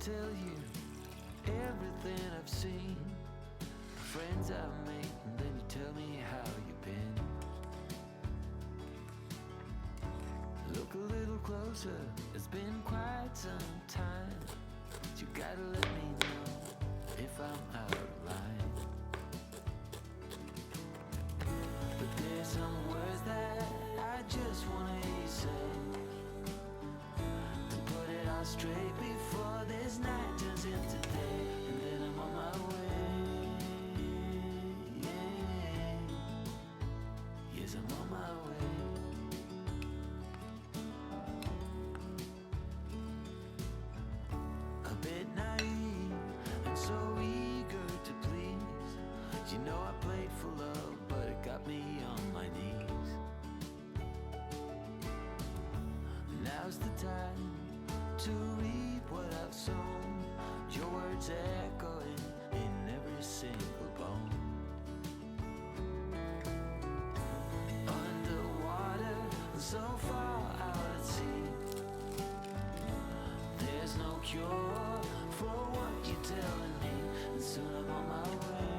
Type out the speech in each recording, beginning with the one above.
tell you everything I've seen, the friends I've made, and then you tell me how you've been. Look a little closer, it's been quite some time. You gotta let me know if I'm out of line. But there's some words that I just wanna hear you say, to put it all straight before this night turns into day, and then I'm on my way. Yes, I'm on my way. A bit naive and so eager to please. You know I played for love, but it got me on my knees. Now's the time to reap what I've sown. Your words echoing in every single bone. Underwater, so far out at sea, there's no cure for what you're telling me, and soon I'm on my way.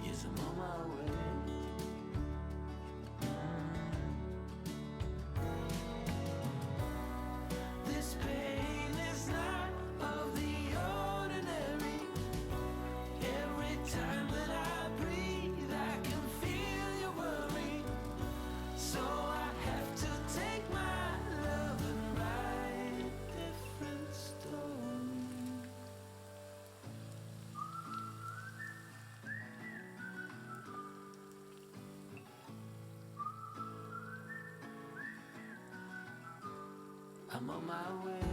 Yes, I'm on my way. This pain is not of the ordinary. Every time that I breathe, I can feel your worry. So I have to take my love and write a different story. I'm on my way.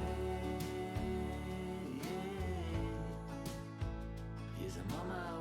Yes, I'm on my way.